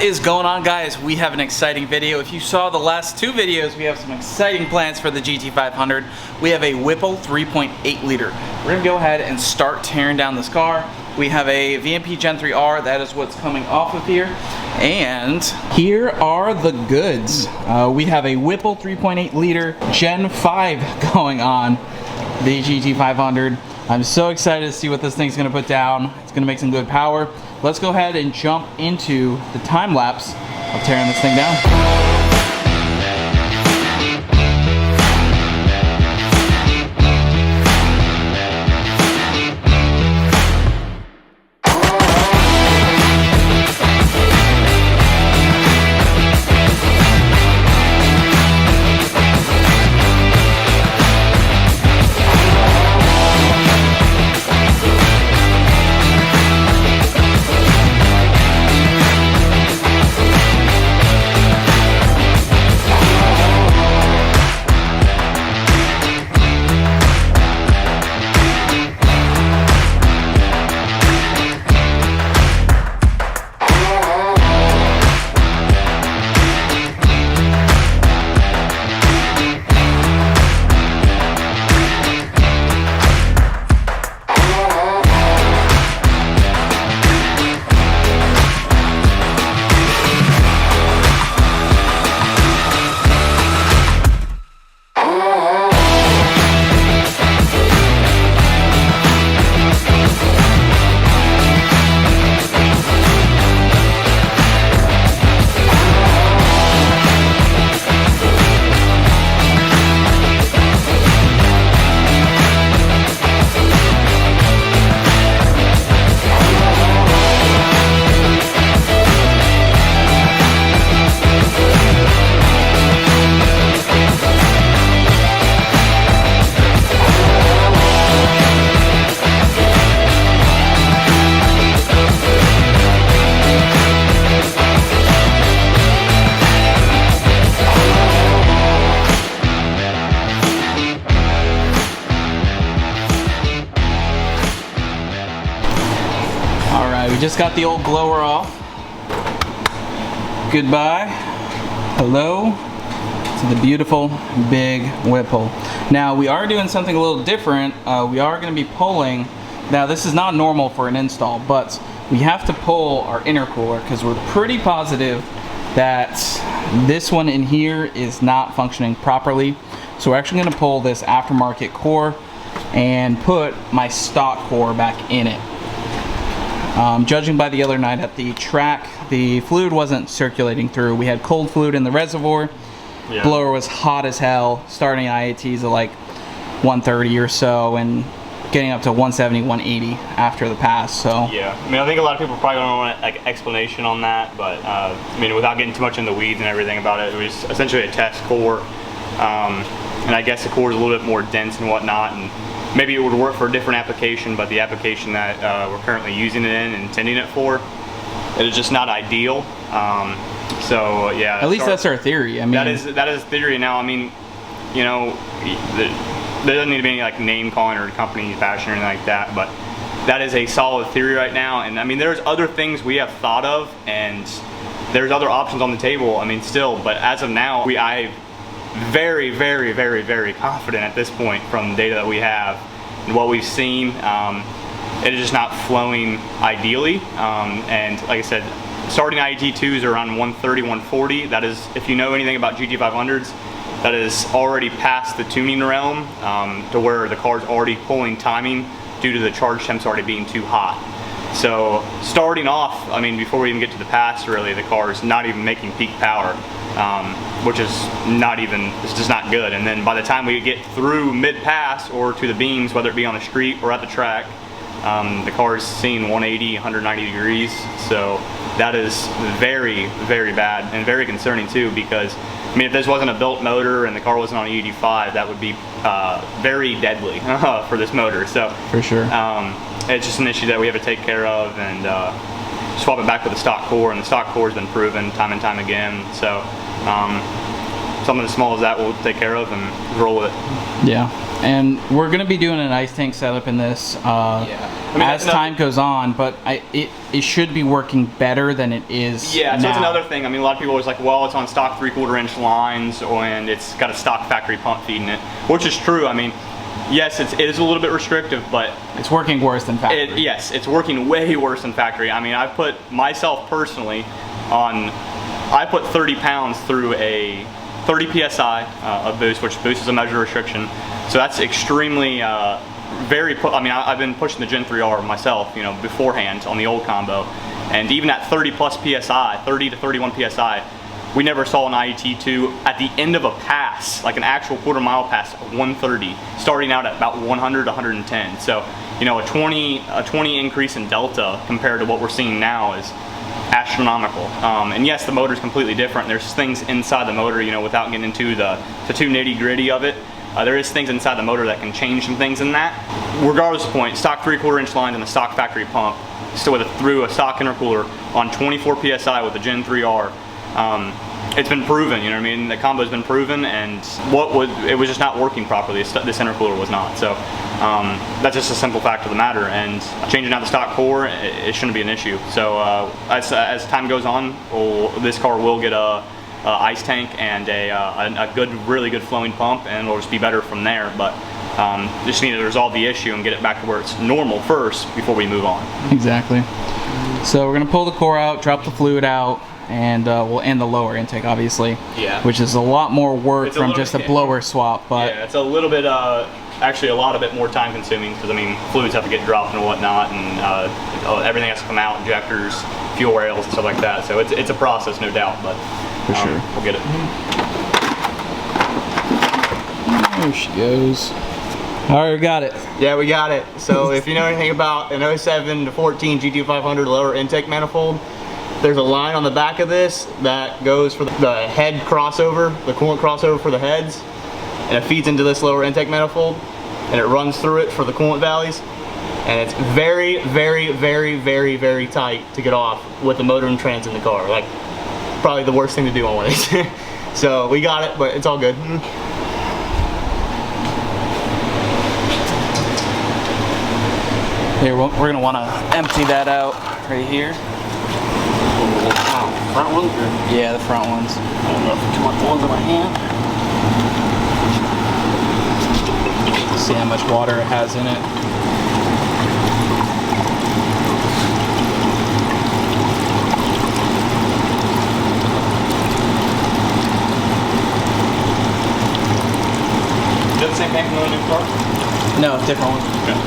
is going on, guys? We have an exciting video. If you saw the last two videos, we have some exciting plans for the GT500. We have a Whipple 3.8 liter. We're gonna go ahead and start tearing down this car. We have a VMP Gen 3R, that is what's coming off of here. And here are the goods. We have a Whipple 3.8 liter Gen 5 going on the GT500. I'm so excited to see what this thing's gonna put down. It's gonna make some good power. Let's go ahead and jump into the time lapse of tearing this thing down. We just got the old blower off. Goodbye. Hello to the beautiful big Whipple. Now we are doing something a little different. We are going to be pulling. Now this is not normal for an install, but we have to pull our intercooler because we're pretty positive that this one in here is not functioning properly. So we're actually going to pull this aftermarket core and put my stock core back in it. Judging by the other night at the track, the fluid wasn't circulating through. We had cold fluid in the reservoir. Yeah. Blower was hot as hell, starting IATs at like 130 or so and getting up to 170, 180 after the pass. So yeah, I mean, I think a lot of people probably don't want like explanation on that, but I mean, without getting too much in the weeds and everything about it, it was essentially a test core, and I guess the core is a little bit more dense and whatnot, and maybe it would work for a different application, but the application that we're currently using it in and intending it for, it is just not ideal. So yeah. At least that's our theory. I mean, that is theory. Now, I mean, you know, there doesn't need to be any like name calling or company bashing or anything like that, but that is a solid theory right now. And I mean, there's other things we have thought of, and there's other options on the table. I mean, still, but as of now, I'm very, very, very, very confident at this point from the data that we have and what we've seen. It is just not flowing ideally, and like I said, starting IET2s are around 130, 140. That is, if you know anything about GT500s, that is already past the tuning realm, to where the car's already pulling timing due to the charge temps already being too hot. So starting off, I mean, before we even get to the pass, really, the car is not even making peak power, which is it's just not good. And then by the time we get through mid-pass or to the beams, whether it be on the street or at the track, the car is seeing 180, 190 degrees. So that is very, very bad and very concerning too, because I mean, if this wasn't a built motor and the car wasn't on a GT5, that would be very deadly for this motor. So for sure, it's just an issue that we have to take care of and swap it back with the stock core, and the stock core has been proven time and time again. So something as small as that we'll take care of and roll with it. Yeah. And we're gonna be doing an ice tank setup in this as time goes on, but it should be working better than it is Yeah, so now. that's another thing. I mean, a lot of people are always like, well, it's on stock 3/4 inch lines and it's got a stock factory pump feeding it, which is true. I mean, yes, it is a little bit restrictive, but it's working worse than factory. Yes, it's working way worse than factory. I mean, I've put myself personally on, I put 30 pounds through a 30 PSI of boost, which boost is a measure of restriction. So that's extremely, I mean, I've been pushing the Gen 3R myself, you know, beforehand on the old combo. And even at 30 plus PSI, 30 to 31 PSI, we never saw an IET2 at the end of a pass, like an actual quarter-mile pass, 130, starting out at about 100 to 110. So, you know, a 20 increase in delta compared to what we're seeing now is astronomical. And yes, the motor is completely different. There's things inside the motor, you know, without getting into the too nitty-gritty of it. There is things inside the motor that can change some things in that. Regardless of the point, stock 3/4 inch lines and the stock factory pump, still through a stock intercooler on 24 PSI with the Gen 3R. It's been proven, you know what I mean? The combo's been proven, and it was just not working properly. This intercooler was not. So that's just a simple fact of the matter. And changing out the stock core, it shouldn't be an issue. So as time goes on, this car will get a ice tank and a really good flowing pump, and it'll just be better from there. But just need to resolve the issue and get it back to where it's normal first before we move on. Exactly. So we're gonna pull the core out, drop the fluid out, and we'll end the lower intake, obviously. Yeah. Which is a lot more work from just a blower swap. But yeah, it's a little bit, actually a lot of it more time consuming, because I mean, fluids have to get dropped and whatnot, and everything has to come out, injectors, fuel rails, and stuff like that. So it's a process, no doubt, but for sure. We'll get it. There she goes. All right, we got it. Yeah, we got it. So if you know anything about an 07 to 14 GT500 lower intake manifold, there's a line on the back of this that goes for the head crossover, the coolant crossover for the heads, and it feeds into this lower intake manifold, and it runs through it for the coolant valleys. And it's very, very, very, very, very tight to get off with the motor and trans in the car. Like, probably the worst thing to do on one of these. So we got it, but it's all good. Here, we're gonna want to empty that out right here. Front ones? Yeah, the front ones. I don't know if too much ones in my hand. See how much water it has in it. Is that the same tank from the new car? No, different one. Okay.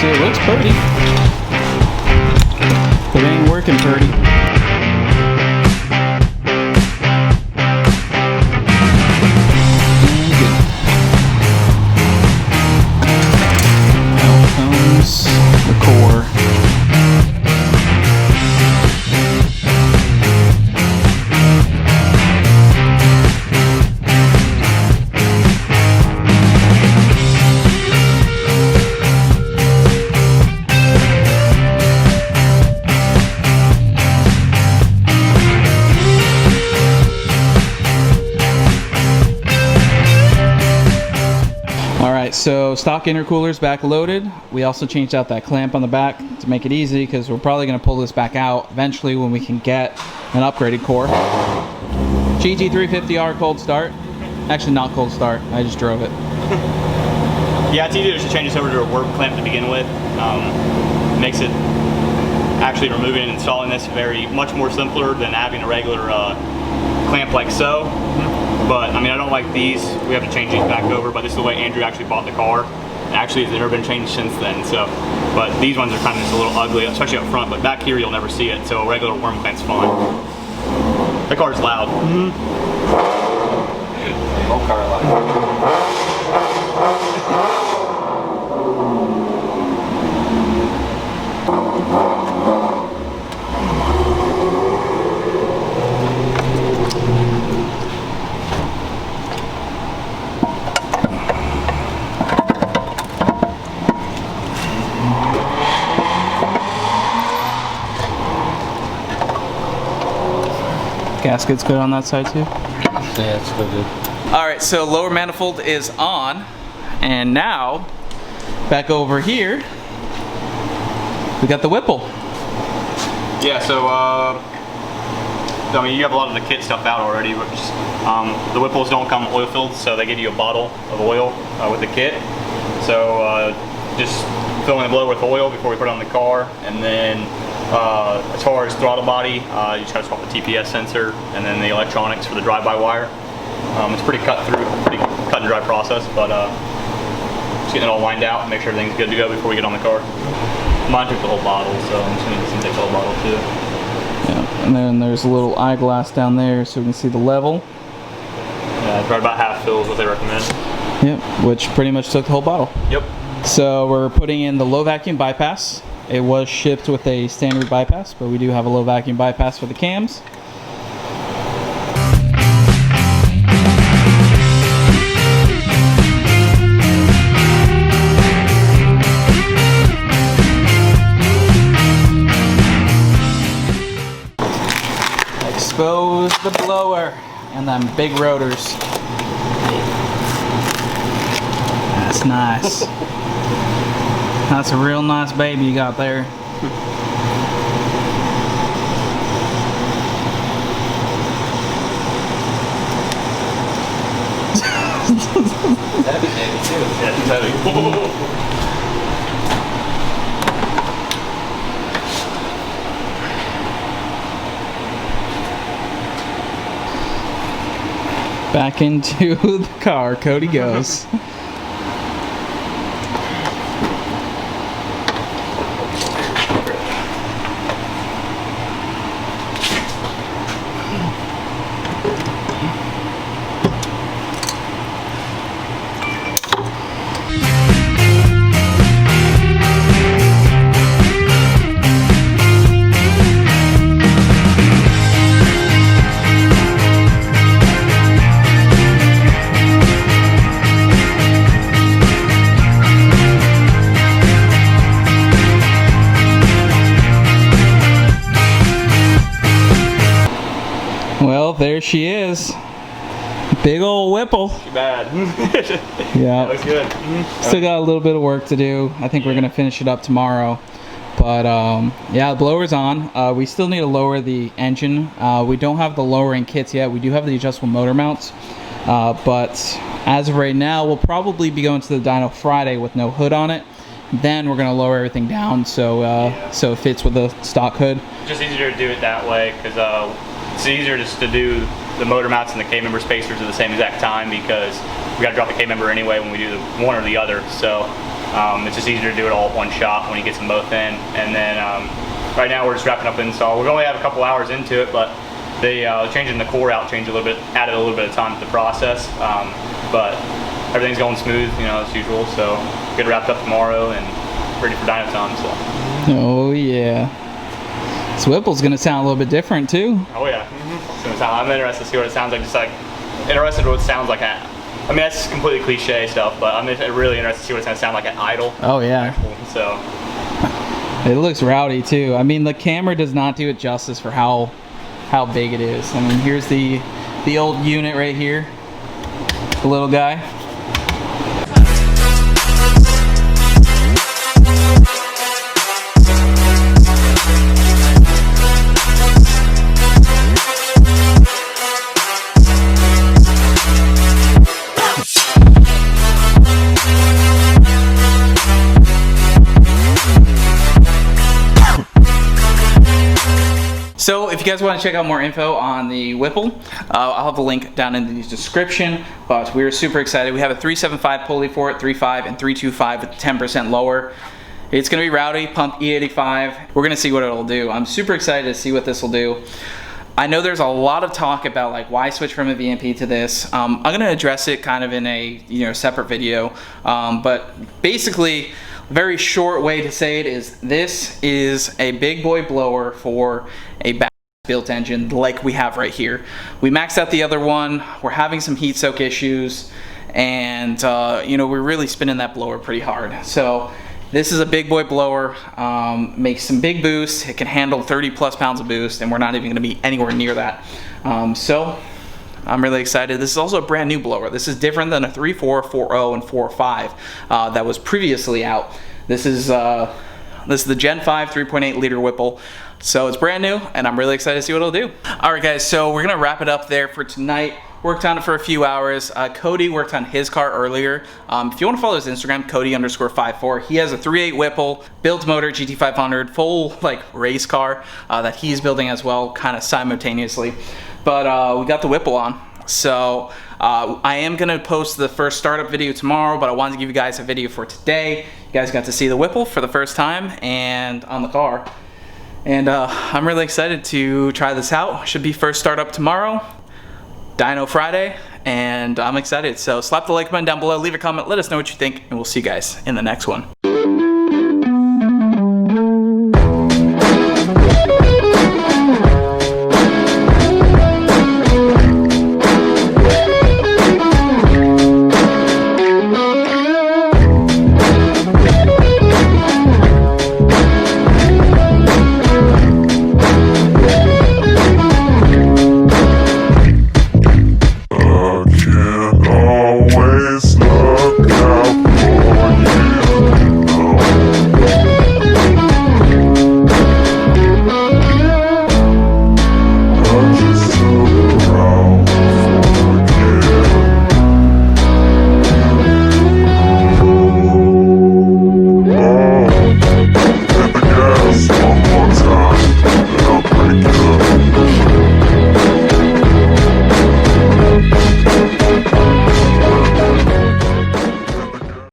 See, it looks pretty, but it ain't working pretty. Out comes the core. So stock intercooler's back loaded. We also changed out that clamp on the back to make it easy, because we're probably going to pull this back out eventually when we can get an upgraded core. GT350R cold start. Actually not cold start, I just drove it. Yeah, it's easier to change this over to a worm clamp to begin with. Makes it actually removing and installing this much more simpler than having a regular clamp like so. But I mean, I don't like these. We have to change these back over, but this is the way Andrew actually bought the car. Actually, it's never been changed since then. So, but these ones are kind of just a little ugly, especially up front, but back here you'll never see it. So a regular worm clamp's fine. The car's loud. Whole car loud. Gasket's good on that side too. Yeah, it's so good. All right, so lower manifold is on, and now back over here we got the Whipple. Yeah, so I mean, you have a lot of the kit stuff out already, but just, the Whipples don't come oil filled, so they give you a bottle of oil with the kit. So just fill in the blower with oil before we put it on the car, and then as far as throttle body, you just got to swap the TPS sensor and then the electronics for the drive-by-wire. It's pretty cut and dry process, but just getting it all lined out and make sure everything's good to go before we get on the car. Mine took the whole bottle, so I'm assuming this one takes the whole bottle too. Yeah, and then there's a little eyeglass down there so we can see the level. Yeah, it's right about half fill is what they recommend. Yep, which pretty much took the whole bottle. Yep. So we're putting in the low vacuum bypass. It was shipped with a standard bypass, but we do have a low vacuum bypass for the cams. Expose the blower and them big rotors. That's nice. That's a real nice baby you got there. That'd be heavy too. Yeah, it's heavy. Back into the car, Cody goes. Well, there she is. Big old Whipple. Too bad. Yeah. Looks good. Still got a little bit of work to do. I think we're gonna finish it up tomorrow. But yeah, the blower's on. We still need to lower the engine. We don't have the lowering kits yet. We do have the adjustable motor mounts. But as of right now, we'll probably be going to the dyno Friday with no hood on it. Then we're gonna lower everything down so so it fits with the stock hood. Just easier to do it that way because it's easier just to do the motor mounts and the K-member spacers at the same exact time because we got to drop the K-member anyway when we do the one or the other. So it's just easier to do it all at one shot when you get them both in. And then right now we're just wrapping up the install. We've only had a couple hours into it, but they changing the core out added a little bit of time to the process. But everything's going smooth, you know, as usual. So get wrapped up tomorrow and ready for dyno time. So. Oh yeah. This Whipple's gonna sound a little bit different too. Oh yeah. It's gonna sound, I'm interested to see what it sounds like. Just like interested in what it sounds like at. I mean that's completely cliche stuff, but I'm really interested to see what it's gonna sound like at idle. Oh yeah. So. It looks rowdy too. I mean the camera does not do it justice for how big it is. I mean here's the old unit right here. The little guy. So if you guys want to check out more info on the Whipple, I'll have a link down in the description, but we're super excited. We have a 375 pulley for it, 3.5 and 3.25 with 10% lower. It's going to be rowdy, pump E85. We're going to see what it'll do. I'm super excited to see what this will do. I know there's a lot of talk about like why switch from a VMP to this. I'm going to address it kind of in a separate video, but basically very short way to say it is this is a big boy blower for a built engine like we have right here. We maxed out the other one. We're having some heat soak issues and we're really spinning that blower pretty hard. So This is a big boy blower, makes some big boosts. It can handle 30 plus pounds of boost, and we're not even gonna be anywhere near that. So I'm really excited. This is also a brand new blower. This is different than a 3.4, 4.0, and 4.5 that was previously out. This is the Gen 5 3.8 liter Whipple. So it's brand new, and I'm really excited to see what it'll do. All right, guys, so we're gonna wrap it up there for tonight. Worked on it for a few hours. Cody worked on his car earlier. If you want to follow his Instagram, Cody_54. He has a 3.8 Whipple, built motor, GT500, full like race car that he's building as well, kind of simultaneously. But we got the Whipple on. So I am gonna post the first startup video tomorrow, but I wanted to give you guys a video for today. You guys got to see the Whipple for the first time and on the car. And I'm really excited to try this out. Should be first startup tomorrow. Dyno Friday, and I'm excited. So slap the like button down below, leave a comment, let us know what you think, and we'll see you guys in the next one.